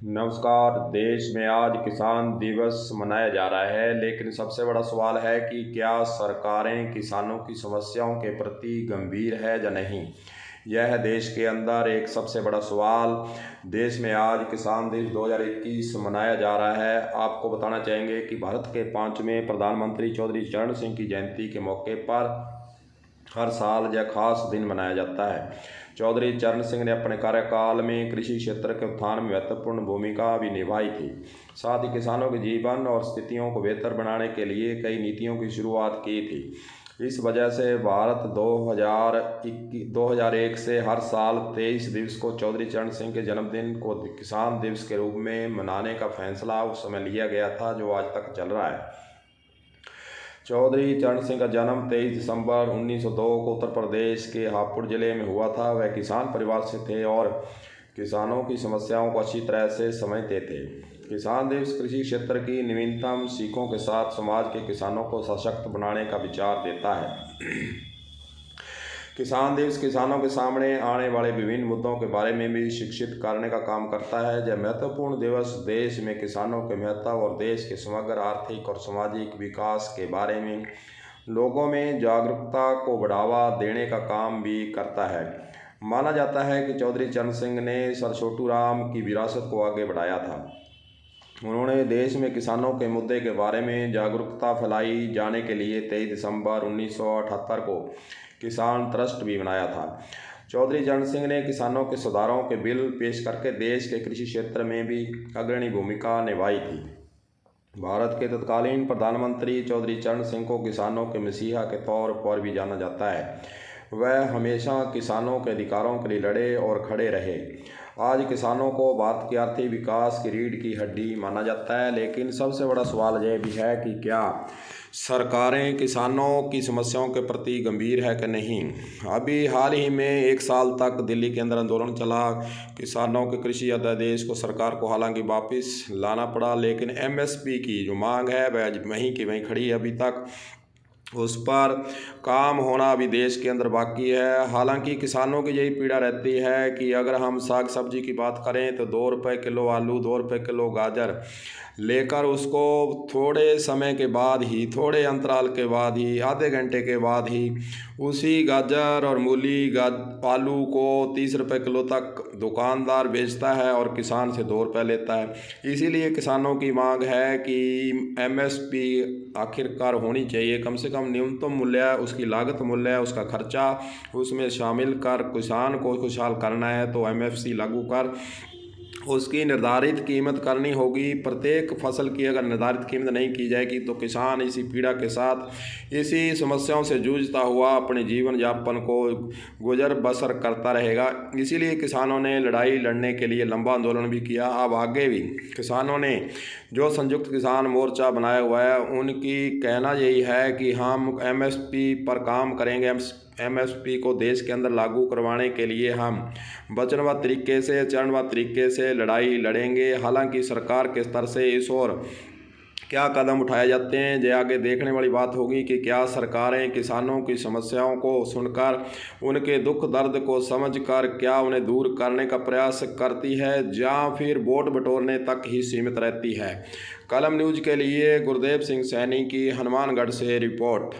नमस्कार। देश में आज किसान दिवस मनाया जा रहा है, लेकिन सबसे बड़ा सवाल है कि क्या सरकारें किसानों की समस्याओं के प्रति गंभीर है या नहीं। यह देश के अंदर एक सबसे बड़ा सवाल। देश में आज किसान दिवस 2021 मनाया जा रहा है। आपको बताना चाहेंगे कि भारत के 5वें प्रधानमंत्री चौधरी चरण सिंह की जयंती के मौके पर हर साल यह खास दिन मनाया जाता है। चौधरी चरण सिंह ने अपने कार्यकाल में कृषि क्षेत्र के उत्थान में महत्वपूर्ण भूमिका भी निभाई थी। साथ ही किसानों के जीवन और स्थितियों को बेहतर बनाने के लिए कई नीतियों की शुरुआत की थी। इस वजह से भारत 2001 से हर साल 23 दिवस को चौधरी चरण सिंह के जन्मदिन को किसान दिवस के रूप में मनाने का फैसला उस समय लिया गया था, जो आज तक चल रहा है। चौधरी चरण सिंह का जन्म 23 दिसंबर 1902 को उत्तर प्रदेश के हापुड़ जिले में हुआ था। वह किसान परिवार से थे और किसानों की समस्याओं को अच्छी तरह से समझते थे। किसान दिवस कृषि क्षेत्र की नवीनतम सीखों के साथ समाज के किसानों को सशक्त बनाने का विचार देता है। किसान दिवस किसानों के सामने आने वाले विभिन्न मुद्दों के बारे में भी शिक्षित करने का काम करता है। यह महत्वपूर्ण दिवस देश में किसानों के महत्व और देश के समग्र आर्थिक और सामाजिक विकास के बारे में लोगों में जागरूकता को बढ़ावा देने का काम भी करता है। माना जाता है कि चौधरी चरण सिंह ने सर छोटू राम की विरासत को आगे बढ़ाया था। उन्होंने देश में किसानों के मुद्दे के बारे में जागरूकता फैलाई जाने के लिए 23 दिसंबर 1978 को किसान ट्रस्ट भी बनाया था। चौधरी चरण सिंह ने किसानों के सुधारों के बिल पेश करके देश के कृषि क्षेत्र में भी अग्रणी भूमिका निभाई थी। भारत के तत्कालीन प्रधानमंत्री चौधरी चरण सिंह को किसानों के मसीहा के तौर पर भी जाना जाता है। वह हमेशा किसानों के अधिकारों के लिए लड़े और खड़े रहे। आज किसानों को भारत के आर्थिक विकास की रीढ़ की हड्डी माना जाता है, लेकिन सबसे बड़ा सवाल यह भी है कि क्या सरकारें किसानों की समस्याओं के प्रति गंभीर है कि नहीं। अभी हाल ही में 1 साल तक दिल्ली के अंदर आंदोलन चला। किसानों के कृषि अध्यादेश को सरकार को हालांकि वापस लाना पड़ा, लेकिन एमएसपी की जो मांग है वह वहीं की वहीं खड़ी है। अभी तक उस पर काम होना अभी देश के अंदर बाकी है। हालांकि किसानों की यही पीड़ा रहती है कि अगर हम साग सब्जी की बात करें तो 2 रुपये किलो आलू, 2 रुपये किलो गाजर लेकर उसको थोड़े समय के बाद ही, थोड़े अंतराल के बाद ही, आधे घंटे के बाद ही उसी गाजर और मूली आलू को 30 रुपये किलो तक दुकानदार बेचता है और किसान से 2 रुपये लेता है। इसीलिए किसानों की मांग है कि एमएसपी आखिरकार होनी चाहिए। कम से कम न्यूनतम मूल्य, उसकी लागत मूल्य, उसका खर्चा उसमें शामिल कर किसान को खुशहाल करना है तो एमएसपी लागू कर उसकी निर्धारित कीमत करनी होगी। प्रत्येक फसल की अगर निर्धारित कीमत नहीं की जाएगी तो किसान इसी पीड़ा के साथ, इसी समस्याओं से जूझता हुआ अपने जीवन यापन को गुजर बसर करता रहेगा। इसीलिए किसानों ने लड़ाई लड़ने के लिए लंबा आंदोलन भी किया। अब आगे भी किसानों ने जो संयुक्त किसान मोर्चा बनाया हुआ है, उनकी कहना यही है कि हम एमएसपी पर काम करेंगे। एमएसपी को देश के अंदर लागू करवाने के लिए हम वचनबद्ध तरीके से, चरणबद्ध तरीके से लड़ाई लड़ेंगे। हालांकि सरकार के स्तर से इस ओर क्या कदम उठाए जाते हैं, ये आगे देखने वाली बात होगी कि क्या सरकारें किसानों की समस्याओं को सुनकर, उनके दुख दर्द को समझकर क्या उन्हें दूर करने का प्रयास करती है या फिर वोट बटोरने तक ही सीमित रहती है। कलम न्यूज़ के लिए गुरदेव सिंह सैनी की हनुमानगढ़ से रिपोर्ट।